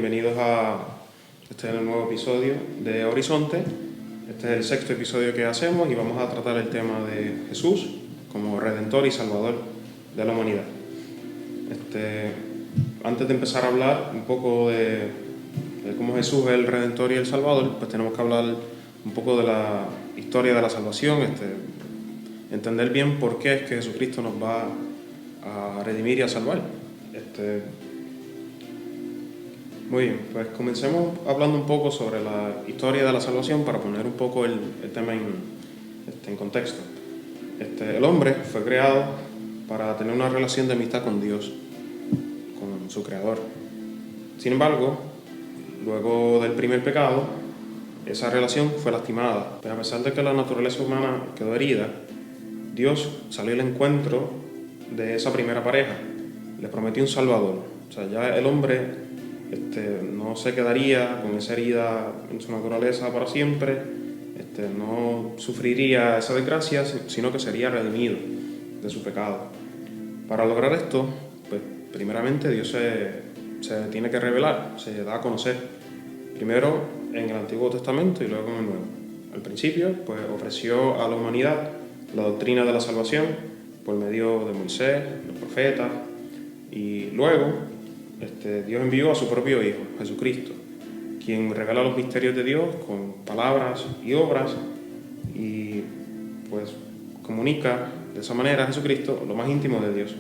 bienvenidos a este nuevo episodio de Horizonte. Este es el 6º episodio que hacemos y vamos a tratar el tema de Jesús como Redentor y Salvador de la humanidad. Antes de empezar a hablar un poco de cómo Jesús es el Redentor y el Salvador, pues tenemos que hablar un poco de la historia de la salvación, entender bien por qué es que Jesucristo nos va a redimir y a salvar. Muy bien, pues comencemos hablando un poco sobre la historia de la salvación para poner un poco el tema en contexto. El hombre fue creado para tener una relación de amistad con Dios, con su Creador. Sin embargo, luego del primer pecado, esa relación fue lastimada. Pero a pesar de que la naturaleza humana quedó herida, Dios salió al encuentro de esa primera pareja. Le prometió un Salvador. O sea, ya el hombre no se quedaría con esa herida en su naturaleza para siempre, no sufriría esa desgracia, sino que sería redimido de su pecado. Para lograr esto, pues primeramente Dios se tiene que revelar, se da a conocer, primero en el Antiguo Testamento y luego en el Nuevo. Al principio, pues ofreció a la humanidad la doctrina de la salvación por medio de Moisés, los profetas, y luego Dios envió a su propio Hijo, Jesucristo, quien revela los misterios de Dios con palabras y obras y pues comunica de esa manera a Jesucristo lo más íntimo de Dios.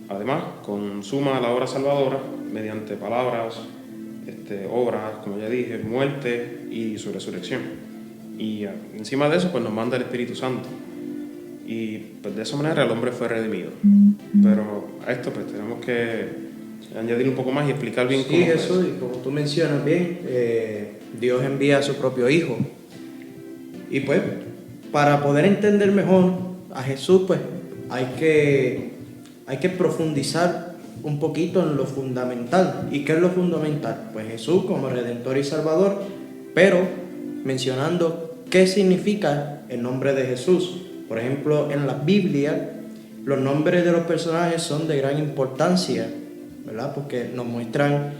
Además, consuma la obra salvadora mediante palabras, obras, como ya dije, muerte y su resurrección. Y encima de eso, pues nos manda el Espíritu Santo. Y pues de esa manera el hombre fue redimido. Pero a esto pues tenemos que añadir un poco más y explicar bien cómo fue eso. Y como tú mencionas bien, Dios envía a su propio Hijo. Y pues, para poder entender mejor a Jesús, pues hay que profundizar un poquito en lo fundamental. ¿Y qué es lo fundamental? Pues Jesús como Redentor y Salvador, pero mencionando qué significa el nombre de Jesús. Por ejemplo, en la Biblia, los nombres de los personajes son de gran importancia, ¿verdad? Porque nos muestran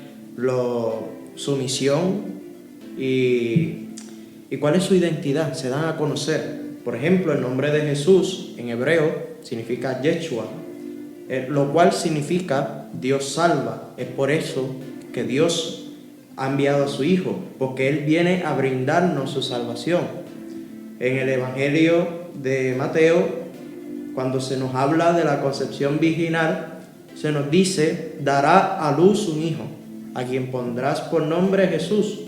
su misión y cuál es su identidad, se dan a conocer. Por ejemplo, el nombre de Jesús en hebreo significa Yeshua, lo cual significa Dios salva. Es por eso que Dios ha enviado a su Hijo, porque Él viene a brindarnos su salvación. En el Evangelio de Mateo, cuando se nos habla de la concepción virginal, se nos dice: dará a luz un hijo, a quien pondrás por nombre Jesús,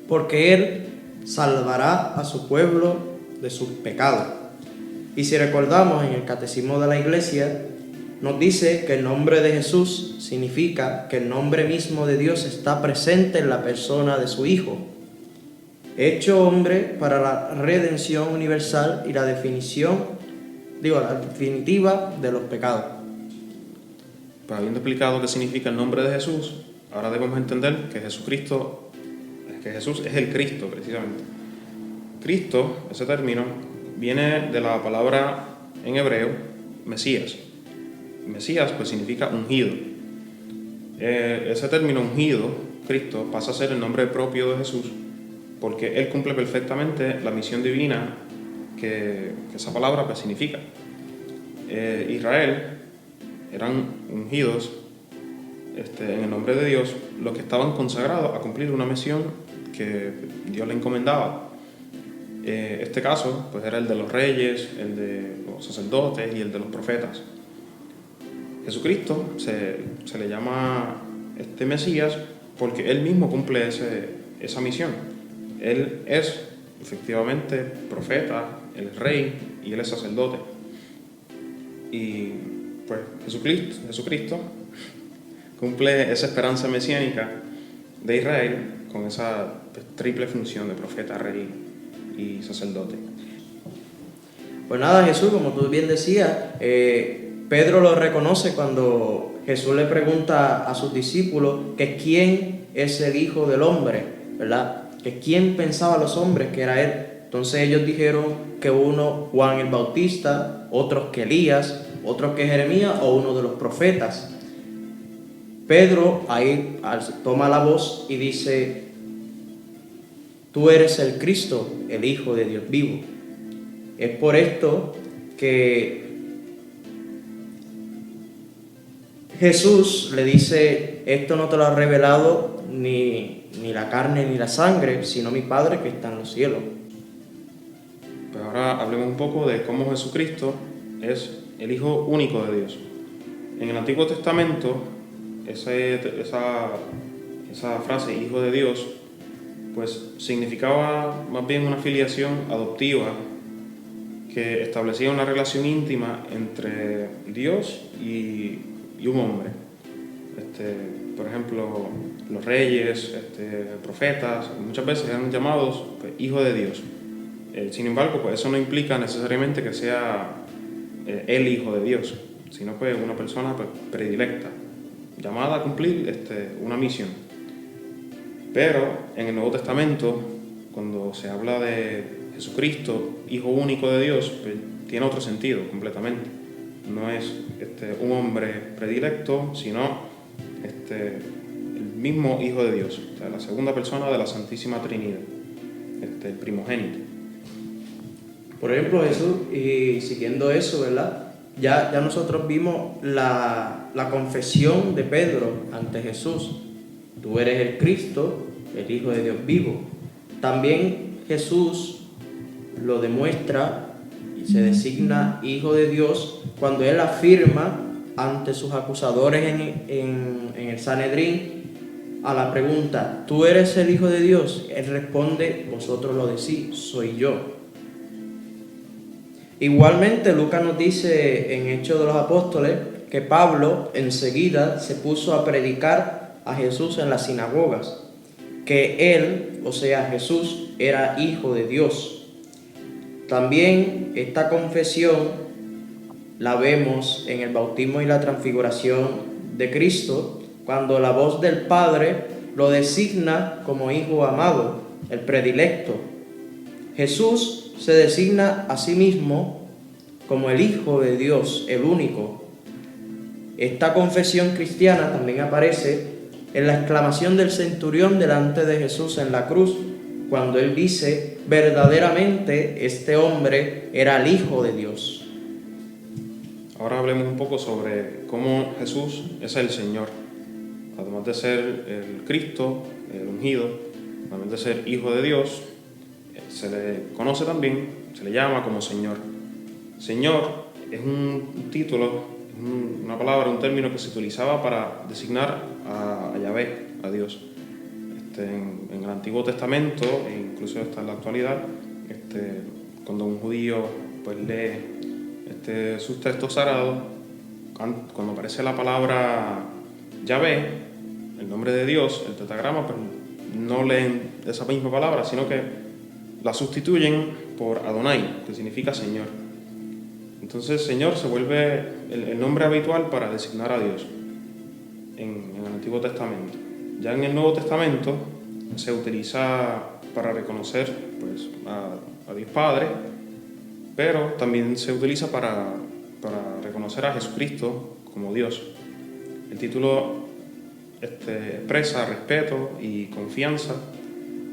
porque él salvará a su pueblo de sus pecados. Y si recordamos, en el Catecismo de la Iglesia nos dice que el nombre de Jesús significa que el nombre mismo de Dios está presente en la persona de su Hijo, hecho hombre para la redención universal y la definitiva de los pecados. Pues habiendo explicado qué significa el nombre de Jesús, ahora debemos entender que Jesús es el Cristo, precisamente. Cristo, ese término, viene de la palabra en hebreo Mesías. Mesías pues significa ungido. Ese término ungido, Cristo, pasa a ser el nombre propio de Jesús porque Él cumple perfectamente la misión divina que esa palabra pues significa. Israel eran ungidos en el nombre de Dios, los que estaban consagrados a cumplir una misión que Dios le encomendaba. Este caso pues era el de los reyes, el de los sacerdotes y el de los profetas. Jesucristo se le llama Mesías porque Él mismo cumple esa misión. Él es efectivamente profeta, Él es rey y Él es sacerdote. Y pues Jesucristo cumple esa esperanza mesiánica de Israel con esa triple función de profeta, rey y sacerdote. Pues nada, Jesús, como tú bien decías, Pedro lo reconoce cuando Jesús le pregunta a sus discípulos que quién es el Hijo del Hombre, ¿verdad? Que quién pensaba los hombres que era Él. Entonces ellos dijeron que uno Juan el Bautista, otros que Elías, otros que Jeremías o uno de los profetas. Pedro ahí toma la voz y dice: tú eres el Cristo, el Hijo de Dios vivo. Es por esto que Jesús le dice: esto no te lo ha revelado ni la carne ni la sangre, sino mi Padre que está en los cielos. Pues ahora hablemos un poco de cómo Jesucristo es el Hijo único de Dios. En el Antiguo Testamento, esa frase, Hijo de Dios, pues significaba más bien una filiación adoptiva que establecía una relación íntima entre Dios y un hombre. Por ejemplo, los reyes, profetas, muchas veces eran llamados pues, hijos de Dios. Sin embargo, pues eso no implica necesariamente que sea el hijo de Dios, sino pues una persona pues, predilecta, llamada a cumplir una misión. Pero en el Nuevo Testamento, cuando se habla de Jesucristo, Hijo único de Dios, pues, tiene otro sentido completamente. No es un hombre predilecto, sino el mismo Hijo de Dios, o sea, la segunda persona de la Santísima Trinidad, el primogénito. Por ejemplo, Jesús, y siguiendo eso, ¿verdad? Ya nosotros vimos la confesión de Pedro ante Jesús: tú eres el Cristo, el Hijo de Dios vivo. También Jesús lo demuestra y se designa Hijo de Dios cuando Él afirma ante sus acusadores en el Sanedrín a la pregunta: ¿tú eres el Hijo de Dios? Él responde: vosotros lo decís, soy yo. Igualmente, Lucas nos dice en Hechos de los Apóstoles que Pablo enseguida se puso a predicar a Jesús en las sinagogas, que él, o sea Jesús, era Hijo de Dios. También esta confesión la vemos en el bautismo y la transfiguración de Cristo, cuando la voz del Padre lo designa como Hijo amado, el predilecto. Jesús se designa a sí mismo como el Hijo de Dios, el único. Esta confesión cristiana también aparece en la exclamación del centurión delante de Jesús en la cruz, cuando él dice: verdaderamente este hombre era el Hijo de Dios. Ahora hablemos un poco sobre cómo Jesús es el Señor. Además de ser el Cristo, el ungido, además de ser Hijo de Dios, se le conoce también, se le llama como Señor. Señor es un título, una palabra, un término que se utilizaba para designar a Yahvé, a Dios. En el Antiguo Testamento, e incluso hasta en la actualidad, cuando un judío pues, lee sus textos sagrados, cuando aparece la palabra Yahvé, el nombre de Dios, el tetragrama, pues no leen esa misma palabra, sino que la sustituyen por Adonai, que significa Señor. Entonces Señor se vuelve el nombre habitual para designar a Dios en el Antiguo Testamento. Ya en el Nuevo Testamento se utiliza para reconocer pues, a Dios Padre, pero también se utiliza para reconocer a Jesucristo como Dios. El título expresa respeto y confianza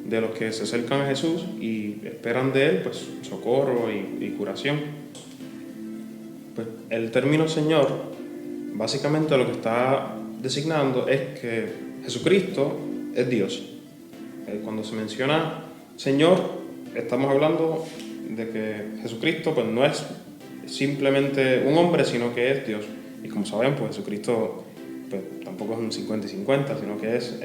de los que se acercan a Jesús y esperan de Él pues, socorro y curación. Pues, el término Señor básicamente lo que está designando es que Jesucristo es Dios. Cuando se menciona Señor, estamos hablando de que Jesucristo pues, no es simplemente un hombre, sino que es Dios. Y como saben, pues Jesucristo pues, tampoco es un 50 y 50, sino que es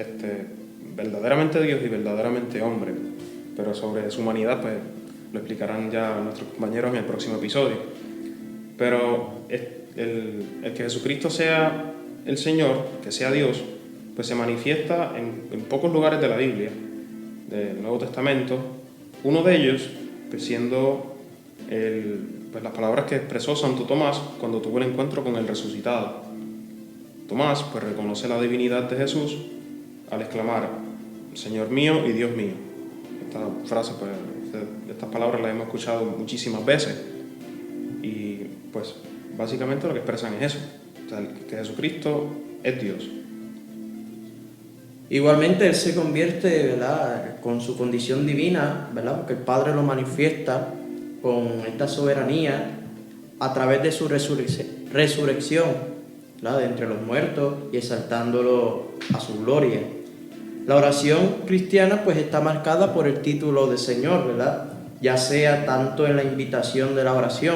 verdaderamente Dios y verdaderamente hombre. Pero sobre su humanidad pues lo explicarán ya nuestros compañeros en el próximo episodio. Pero el que Jesucristo sea el Señor, que sea Dios, pues se manifiesta en pocos lugares de la Biblia, del Nuevo Testamento. Uno de ellos pues siendo pues las palabras que expresó Santo Tomás cuando tuvo el encuentro con el resucitado. Tomás pues reconoce la divinidad de Jesús al exclamar: Señor mío y Dios mío. Esta frase, pues, estas palabras las hemos escuchado muchísimas veces y pues básicamente lo que expresan es eso, o sea, que Jesucristo es Dios. Igualmente Él se convierte, ¿verdad?, con su condición divina, ¿verdad?, porque el Padre lo manifiesta con esta soberanía a través de su resurrección, ¿verdad?, de entre los muertos y exaltándolo a su gloria. La oración cristiana pues está marcada por el título de Señor, ¿verdad?, ya sea tanto en la invitación de la oración,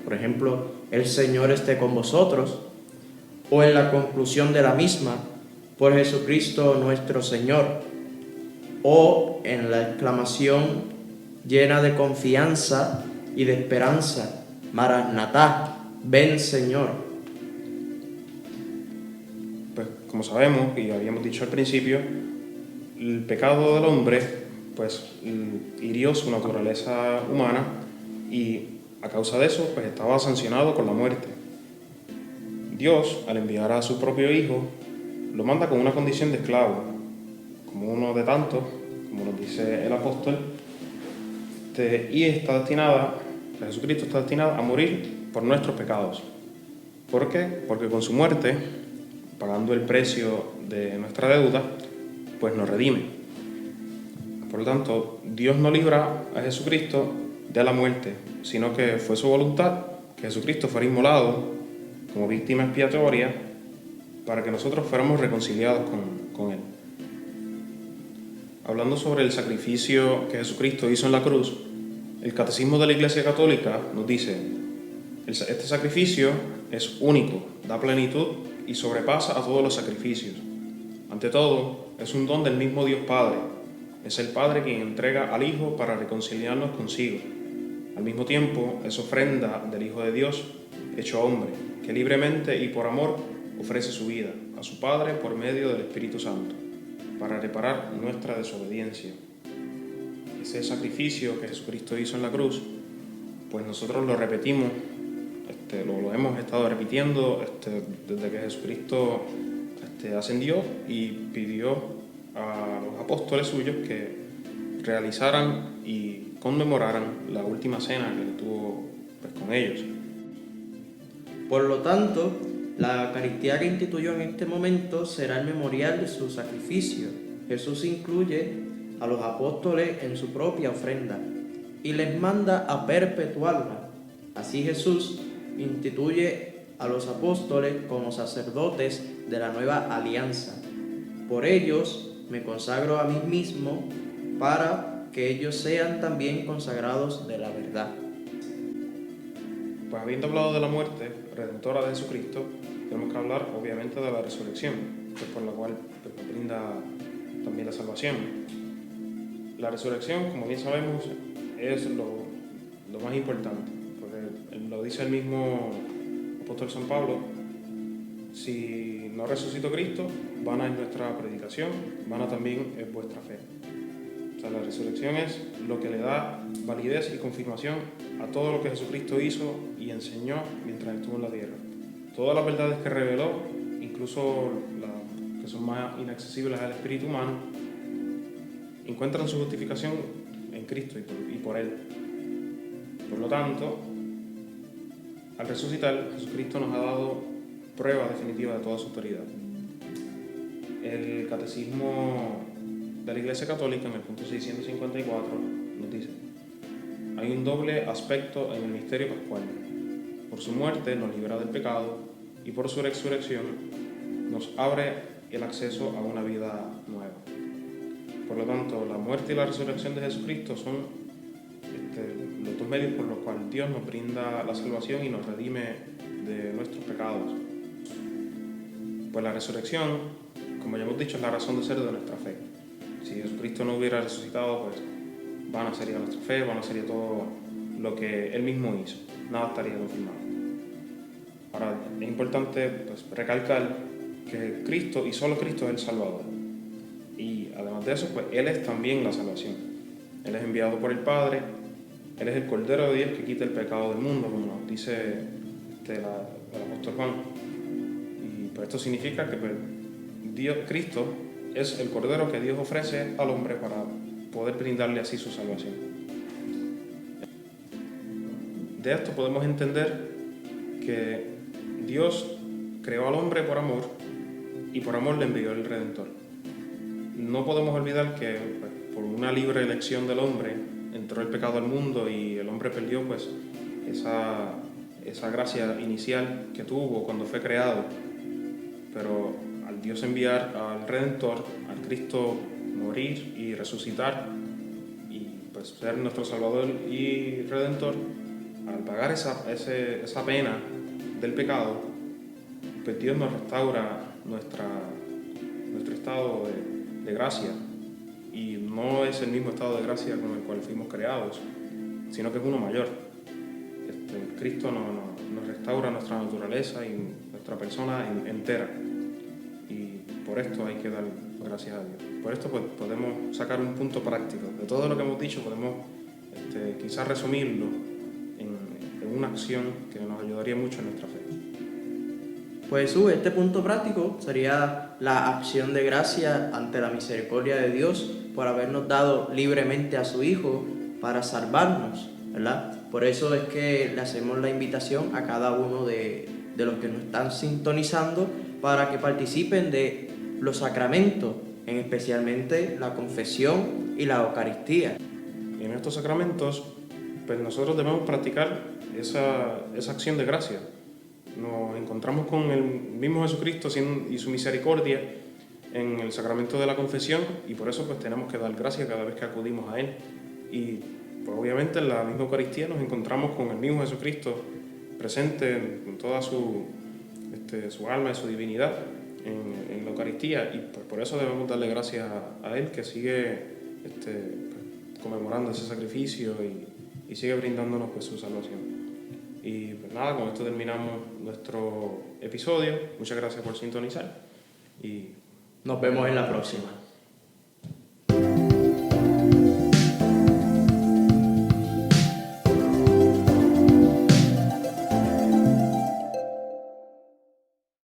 por ejemplo, el Señor esté con vosotros, o en la conclusión de la misma, por Jesucristo nuestro Señor, o en la exclamación llena de confianza y de esperanza, Maranatá, ven Señor. Pues como sabemos y habíamos dicho al principio, el pecado del hombre pues hirió su naturaleza humana y a causa de eso pues estaba sancionado con la muerte. Dios, al enviar a su propio Hijo, lo manda con una condición de esclavo, como uno de tantos, como nos dice el apóstol, y Jesucristo está destinado a morir por nuestros pecados. ¿Por qué? Porque con su muerte, pagando el precio de nuestra deuda, pues nos redime. Por lo tanto, Dios no libra a Jesucristo de la muerte, sino que fue su voluntad que Jesucristo fuera inmolado como víctima expiatoria para que nosotros fuéramos reconciliados con Él. Hablando sobre el sacrificio que Jesucristo hizo en la cruz, el Catecismo de la Iglesia Católica nos dice: este sacrificio es único, da plenitud y sobrepasa a todos los sacrificios. Ante todo, es un don del mismo Dios Padre. Es el Padre quien entrega al Hijo para reconciliarnos consigo. Al mismo tiempo, es ofrenda del Hijo de Dios, hecho hombre, que libremente y por amor ofrece su vida a su Padre por medio del Espíritu Santo, para reparar nuestra desobediencia. Ese sacrificio que Jesucristo hizo en la cruz, pues nosotros lo repetimos, lo hemos estado repitiendo desde que Jesucristo ascendió y pidió a los apóstoles suyos que realizaran y conmemoraran la última cena que tuvo pues, con ellos. Por lo tanto, la Eucaristía que instituyó en este momento será el memorial de su sacrificio. Jesús incluye a los apóstoles en su propia ofrenda y les manda a perpetuarla. Así Jesús instituye a los apóstoles como sacerdotes de la nueva alianza. Por ellos me consagro a mí mismo para que ellos sean también consagrados de la verdad. Pues habiendo hablado de la muerte redentora de Jesucristo, tenemos que hablar obviamente de la resurrección, que es por la cual pues, nos brinda también la salvación. La resurrección, como bien sabemos, es lo más importante, porque lo dice el mismo apóstol San Pablo: si no resucitó Cristo, vana es nuestra predicación, vana también es vuestra fe. O sea, la resurrección es lo que le da validez y confirmación a todo lo que Jesucristo hizo y enseñó mientras estuvo en la tierra. Todas las verdades que reveló, incluso las que son más inaccesibles al espíritu humano, encuentran su justificación en Cristo y por Él. Por lo tanto, al resucitar, Jesucristo nos ha dado prueba definitiva de toda su autoridad. El Catecismo de la Iglesia Católica, en el punto 654, nos dice: hay un doble aspecto en el misterio pascual. Por su muerte nos libera del pecado y por su resurrección nos abre el acceso a una vida nueva. Por lo tanto, la muerte y la resurrección de Jesucristo son los dos medios por los cuales Dios nos brinda la salvación y nos redime de nuestros pecados. Pues la resurrección, como ya hemos dicho, es la razón de ser de nuestra fe. Si Jesucristo no hubiera resucitado, pues vana sería nuestra fe, vana sería todo lo que Él mismo hizo. Nada estaría confirmado. Ahora, es importante pues, recalcar que Cristo y solo Cristo es el Salvador. Y además de eso, pues Él es también la salvación. Él es enviado por el Padre, Él es el Cordero de Dios que quita el pecado del mundo, como nos dice el apóstol Juan. Y pues esto significa que pues, Cristo es el Cordero que Dios ofrece al hombre para poder brindarle así su salvación. De esto podemos entender que Dios creó al hombre por amor y por amor le envió el Redentor. no podemos olvidar que pues, por una libre elección del hombre entró el pecado al mundo y el hombre perdió pues esa gracia inicial que tuvo cuando fue creado. Pero al Dios enviar al Redentor, al Cristo morir y resucitar y pues ser nuestro Salvador y Redentor, al pagar esa pena del pecado, pues Dios nos restaura nuestro estado de gracia, y no es el mismo estado de gracia con el cual fuimos creados, sino que es uno mayor. Cristo nos restaura nuestra naturaleza y nuestra persona entera, y por esto hay que dar gracias a Dios. Por esto pues, podemos sacar un punto práctico de todo lo que hemos dicho. Podemos quizás resumirlo en una acción que nos ayudaría mucho en nuestra fe. Pues Jesús, este punto práctico sería la acción de gracia ante la misericordia de Dios por habernos dado libremente a su Hijo para salvarnos, ¿verdad? Por eso es que le hacemos la invitación a cada uno de los que nos están sintonizando para que participen de los sacramentos, especialmente la confesión y la Eucaristía. Y en estos sacramentos, pues nosotros debemos practicar esa acción de gracia. Nos encontramos con el mismo Jesucristo y su misericordia en el sacramento de la confesión, y por eso pues tenemos que dar gracias cada vez que acudimos a Él. Y pues, obviamente en la misma Eucaristía nos encontramos con el mismo Jesucristo presente con toda su alma y su divinidad en la Eucaristía, y pues por eso debemos darle gracias a Él, que sigue pues, conmemorando ese sacrificio y sigue brindándonos pues, su salvación. Y pues nada, con esto terminamos nuestro episodio. Muchas gracias por sintonizar y nos vemos en la próxima.